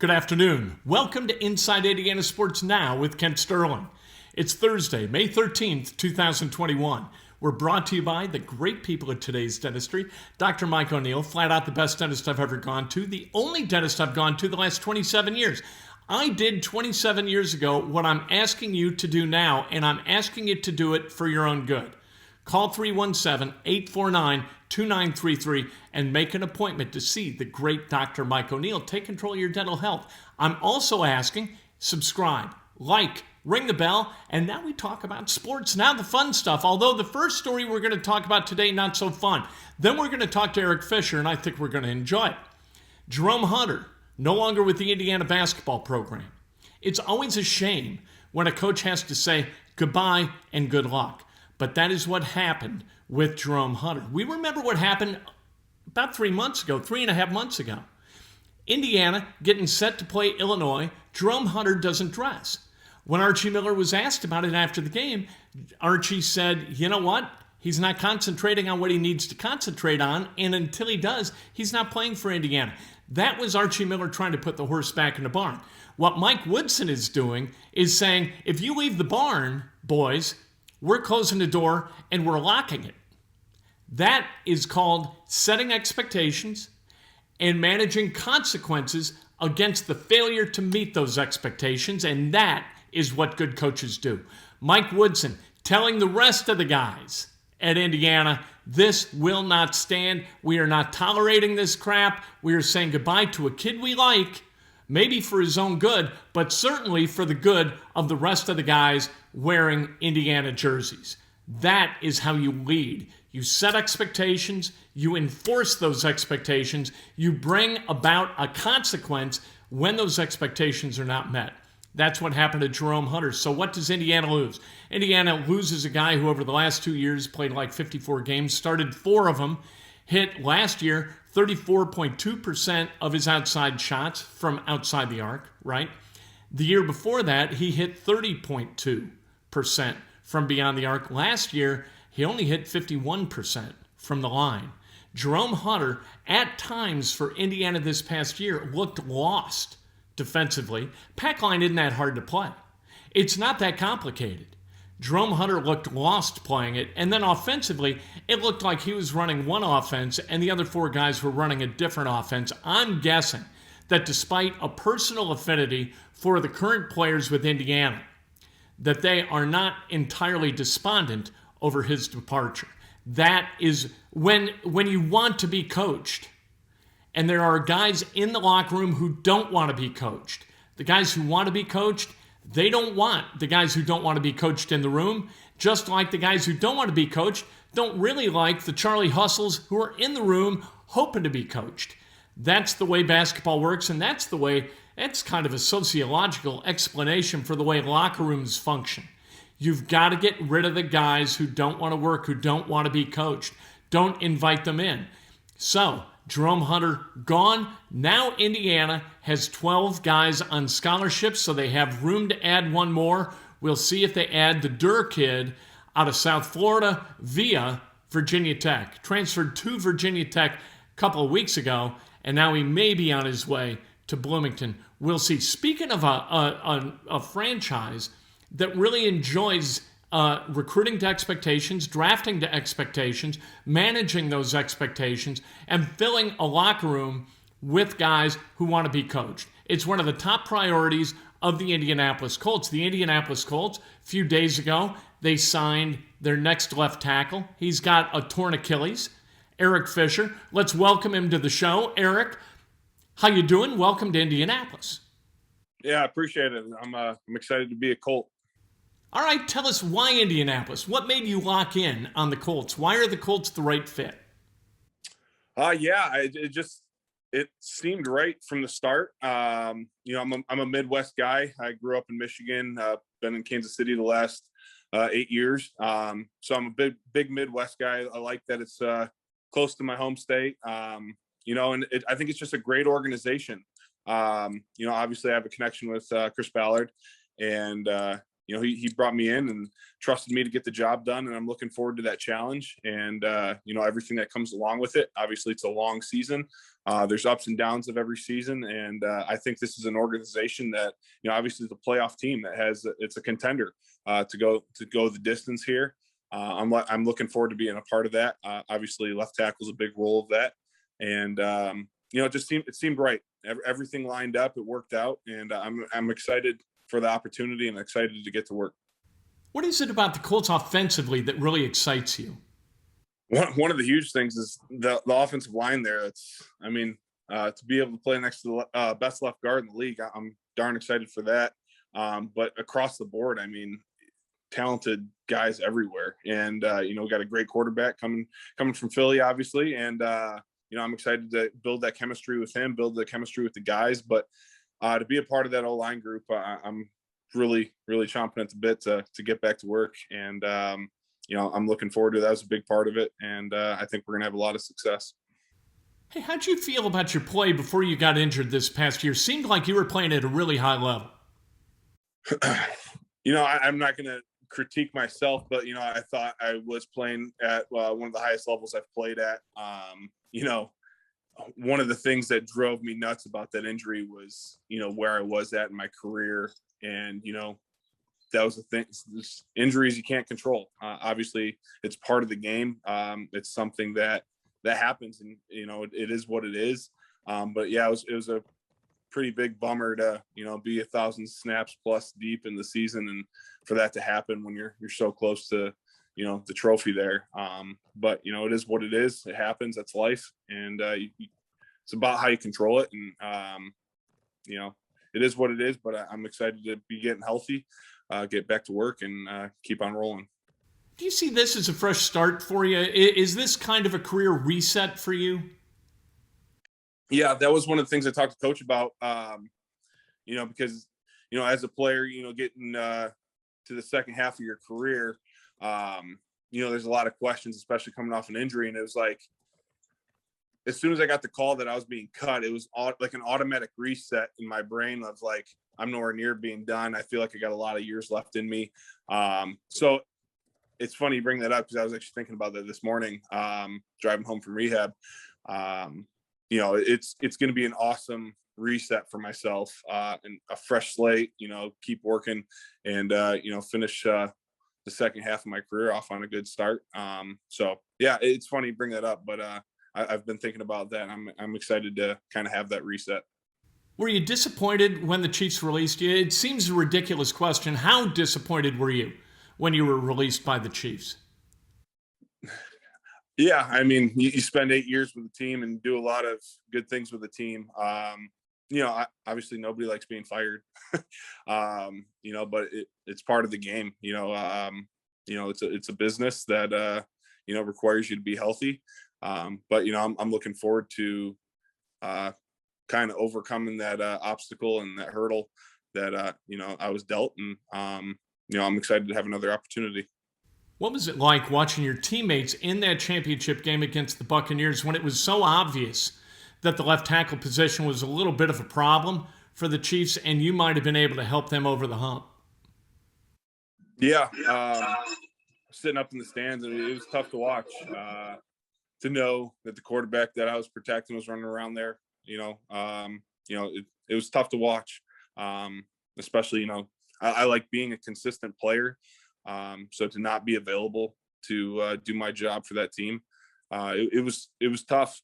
Good afternoon. Welcome to Inside Indiana Sports Now with Kent Sterling. It's Thursday, May 13th, 2021. We're brought to you by the great people at Today's Dentistry. Dr. Mike O'Neill, flat out the best dentist I've ever gone to, the only dentist I've gone to the last 27 years. I did 27 years ago what I'm asking you to do now, and I'm asking you to do it for your own good. Call 317-849-2933 and make an appointment to see the great Dr. Mike O'Neill. Take control of your dental health. I'm also asking, subscribe, like, ring the bell, and now we talk about sports. Now the fun stuff, although the first story we're going to talk about today, not so fun. Then we're going to talk to Eric Fisher, and I think we're going to enjoy it. Jerome Hunter, no longer with the Indiana basketball program. It's always a shame when a coach has to say goodbye and good luck. But that is what happened with Jerome Hunter. We remember what happened about 3.5 months ago. Indiana getting set to play Illinois. Jerome Hunter doesn't dress. When Archie Miller was asked about it after the game, Archie said, you know what? He's not concentrating on what he needs to concentrate on, and until he does, he's not playing for Indiana. That was Archie Miller trying to put the horse back in the barn. What Mike Woodson is doing is saying, if you leave the barn, boys, we're closing the door and we're locking it. That is called setting expectations and managing consequences against the failure to meet those expectations, and that is what good coaches do. Mike Woodson telling the rest of the guys at Indiana, this will not stand. We are not tolerating this crap. We are saying goodbye to a kid we like, maybe for his own good, but certainly for the good of the rest of the guys wearing Indiana jerseys. That is how you lead. You set expectations, you enforce those expectations, you bring about a consequence when those expectations are not met. That's what happened to Jerome Hunter. So what does Indiana lose? Indiana loses a guy who over the last 2 years played like 54 games, started 4 of them, hit last year 34.2% of his outside shots from outside the arc, right? The year before that, he hit 30.2% from beyond the arc. Last year, he only hit 51% from the line. Jerome Hunter, at times for Indiana this past year, looked lost defensively. Pack line isn't that hard to play. It's not that complicated. Jerome Hunter looked lost playing it, and then offensively, it looked like he was running one offense and the other 4 guys were running a different offense. I'm guessing that despite a personal affinity for the current players with Indiana, that they are not entirely despondent over his departure. That is when you want to be coached, and there are guys in the locker room who don't want to be coached. The guys who want to be coached, they don't want the guys who don't want to be coached in the room, just like the guys who don't want to be coached don't really like the Charlie Hustles who are in the room hoping to be coached. That's the way basketball works, and that's kind of a sociological explanation for the way locker rooms function. You've got to get rid of the guys who don't want to work, who don't want to be coached. Don't invite them in. So, Jerome Hunter gone. Now Indiana has 12 guys on scholarships, so they have room to add one more. We'll see if they add the Durr kid out of South Florida via Virginia Tech. Transferred to Virginia Tech a couple of weeks ago, and now he may be on his way to Bloomington. We'll see. Speaking of a franchise that really enjoys recruiting to expectations, drafting to expectations, managing those expectations, and filling a locker room with guys who want to be coached. It's one of the top priorities of the Indianapolis Colts. The Indianapolis Colts, a few days ago, they signed their next left tackle. He's got a torn Achilles, Eric Fisher. Let's welcome him to the show. Eric, how you doing? Welcome to Indianapolis. Yeah, I appreciate it. I'm excited to be a Colt. All right, tell us why Indianapolis. What made you lock in on the Colts? Why are the Colts the right fit? It seemed right from the start. I'm a Midwest guy. I grew up in Michigan, been in Kansas City the last 8 years. So I'm a big Midwest guy. I like that it's close to my home state. I think it's just a great organization. Obviously I have a connection with Chris Ballard, and he brought me in and trusted me to get the job done, and I'm looking forward to that challenge and everything that comes along with it. Obviously, it's a long season. There's ups and downs of every season, and I think this is an organization that obviously is a playoff team that it's a contender to go the distance here. I'm looking forward to being a part of that. Obviously, left tackle is a big role of that, and it seemed right. Everything lined up, it worked out, and I'm excited for the opportunity and excited to get to work. What is it about the Colts offensively that really excites you? One of the huge things is the offensive line there. To be able to play next to the best left guard in the league, I'm darn excited for that. But across the board, talented guys everywhere, and we got a great quarterback coming from Philly, obviously, and I'm excited to build that chemistry with him, build the chemistry with the guys. But to be a part of that O-line group, I'm really, really chomping at the bit to get back to work. And, I'm looking forward to that. That was a big part of it. And I think we're going to have a lot of success. Hey, how'd you feel about your play before you got injured this past year? Seemed like you were playing at a really high level. I'm not going to critique myself, but, I thought I was playing at one of the highest levels I've played at. One of the things that drove me nuts about that injury was, where I was at in my career. And, that was the thing. Injuries you can't control. Obviously, it's part of the game. It's something that happens, and, it is what it is. But, yeah, it was a pretty big bummer to, be 1,000 snaps plus deep in the season, and for that to happen when you're so close to, the trophy there. But, it is what it is. It happens. That's life. And it's about how you control it. And, it is what it is, but I'm excited to be getting healthy, get back to work, and keep on rolling. Do you see this as a fresh start for you? Is this kind of a career reset for you? Yeah, that was one of the things I talked to Coach about, because, as a player, getting to the second half of your career, there's a lot of questions, especially coming off an injury. And it was like, as soon as I got the call that I was being cut, it was like an automatic reset in my brain of like, I'm nowhere near being done. I feel like I got a lot of years left in me. So it's funny you bring that up, because I was actually thinking about that this morning, driving home from rehab. It's going to be an awesome reset for myself, and a fresh slate, keep working and, finish the second half of my career off on a good start. So yeah, it's funny you bring that up, but I've been thinking about that. I'm excited to kind of have that reset. Were you disappointed when the Chiefs released you? It seems a ridiculous question. How disappointed were you when you were released by the Chiefs? Yeah, you spend 8 years with the team and do a lot of good things with the team. Obviously nobody likes being fired, but it's part of the game. It's a business that requires you to be healthy. But I'm looking forward to kind of overcoming that obstacle and that hurdle that I was dealt, and I'm excited to have another opportunity. What was it like watching your teammates in that championship game against the Buccaneers when it was so obvious that the left tackle position was a little bit of a problem for the Chiefs, and you might have been able to help them over the hump? Yeah, sitting up in the stands, and it was tough to watch. To know that the quarterback that I was protecting was running around there, it was tough to watch. Especially, I like being a consistent player. So to not be available to do my job for that team, it was tough.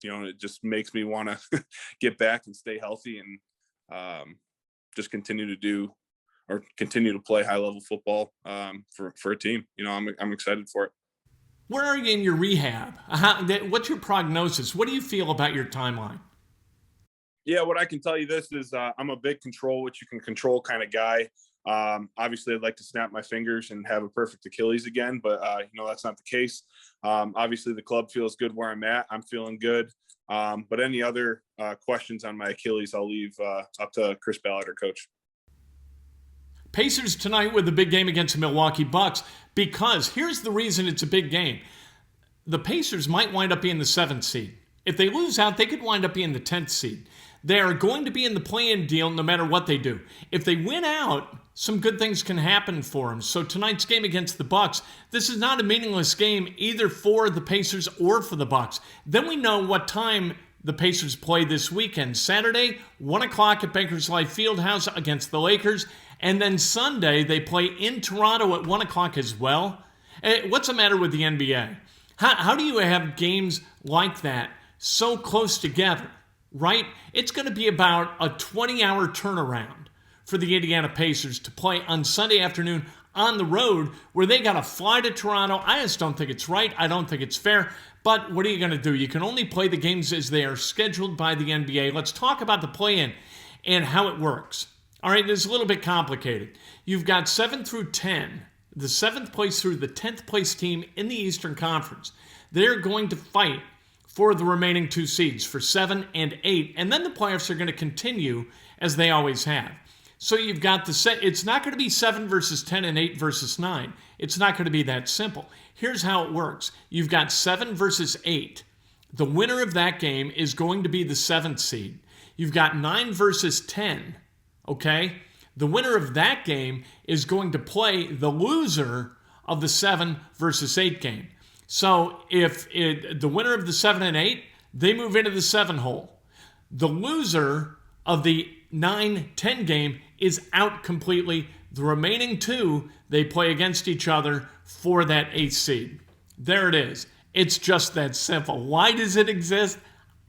It just makes me want to get back and stay healthy and just continue to play high level football for a team. I'm excited for it. Where are you in your rehab? What's your prognosis? What do you feel about your timeline? Yeah, what I can tell you this is I'm a big control what you can control kind of guy. Obviously, I'd like to snap my fingers and have a perfect Achilles again, but that's not the case. Obviously, the club feels good where I'm at. I'm feeling good. But any other questions on my Achilles, I'll leave up to Chris Ballard, our coach. Pacers tonight with the big game against the Milwaukee Bucks, because here's the reason it's a big game. The Pacers might wind up being the 7th seed. If they lose out, they could wind up being the 10th seed. They are going to be in the play-in deal no matter what they do. If they win out, some good things can happen for him. So tonight's game against the Bucks, this is not a meaningless game either for the Pacers or for the Bucks. Then we know what time the Pacers play this weekend. Saturday, 1 o'clock at Bankers Life Fieldhouse against the Lakers. And then Sunday, they play in Toronto at 1 o'clock as well. What's the matter with the NBA? How do you have games like that so close together, right? It's going to be about a 20-hour turnaround for the Indiana Pacers to play on Sunday afternoon on the road where they got to fly to Toronto. I just don't think it's right. I don't think it's fair. But what are you going to do? You can only play the games as they are scheduled by the NBA. Let's talk about the play-in and how it works. All right, it's a little bit complicated. You've got 7 through 10, the 7th place through the 10th place team in the Eastern Conference. They're going to fight for the remaining 2 seeds, for 7 and 8, and then the playoffs are going to continue as they always have. So you've got the set. It's not going to be 7 versus 10 and 8 versus 9. It's not going to be that simple. Here's how it works. You've got 7 versus 8. The winner of that game is going to be the 7th seed. You've got 9 versus 10, okay? The winner of that game is going to play the loser of the 7 versus 8 game. So if the winner of the 7 and 8, they move into the 7 hole. The loser of the 9-10 game is out completely. The remaining 2, they play against each other for that 8th seed. There it is. It's just that simple. Why does it exist?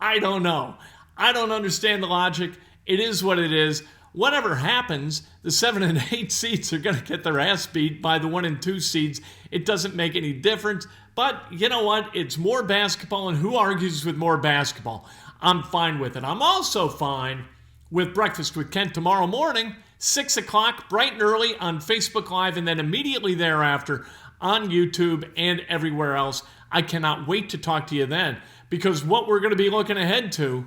I don't know. I don't understand the logic. It is what it is. Whatever happens, the 7 and 8 seeds are going to get their ass beat by the 1 and 2 seeds. It doesn't make any difference. But you know what? It's more basketball, and who argues with more basketball? I'm fine with it. I'm also fine with Breakfast with Kent tomorrow morning, 6 o'clock, bright and early on Facebook Live, and then immediately thereafter on YouTube and everywhere else. I cannot wait to talk to you then, because what we're going to be looking ahead to,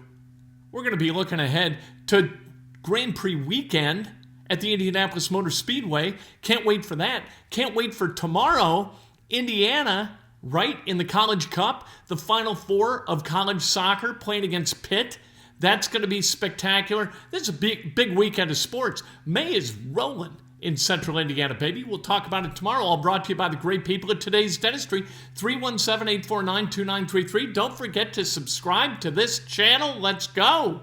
Grand Prix weekend at the Indianapolis Motor Speedway. Can't wait for that. Can't wait for tomorrow, Indiana, right in the College Cup, the Final Four of college soccer playing against Pitt. That's going to be spectacular. This is a big weekend of sports. May is rolling in Central Indiana, baby. We'll talk about it tomorrow. All brought to you by the great people at Today's Dentistry, 317-849-2933. Don't forget to subscribe to this channel. Let's go.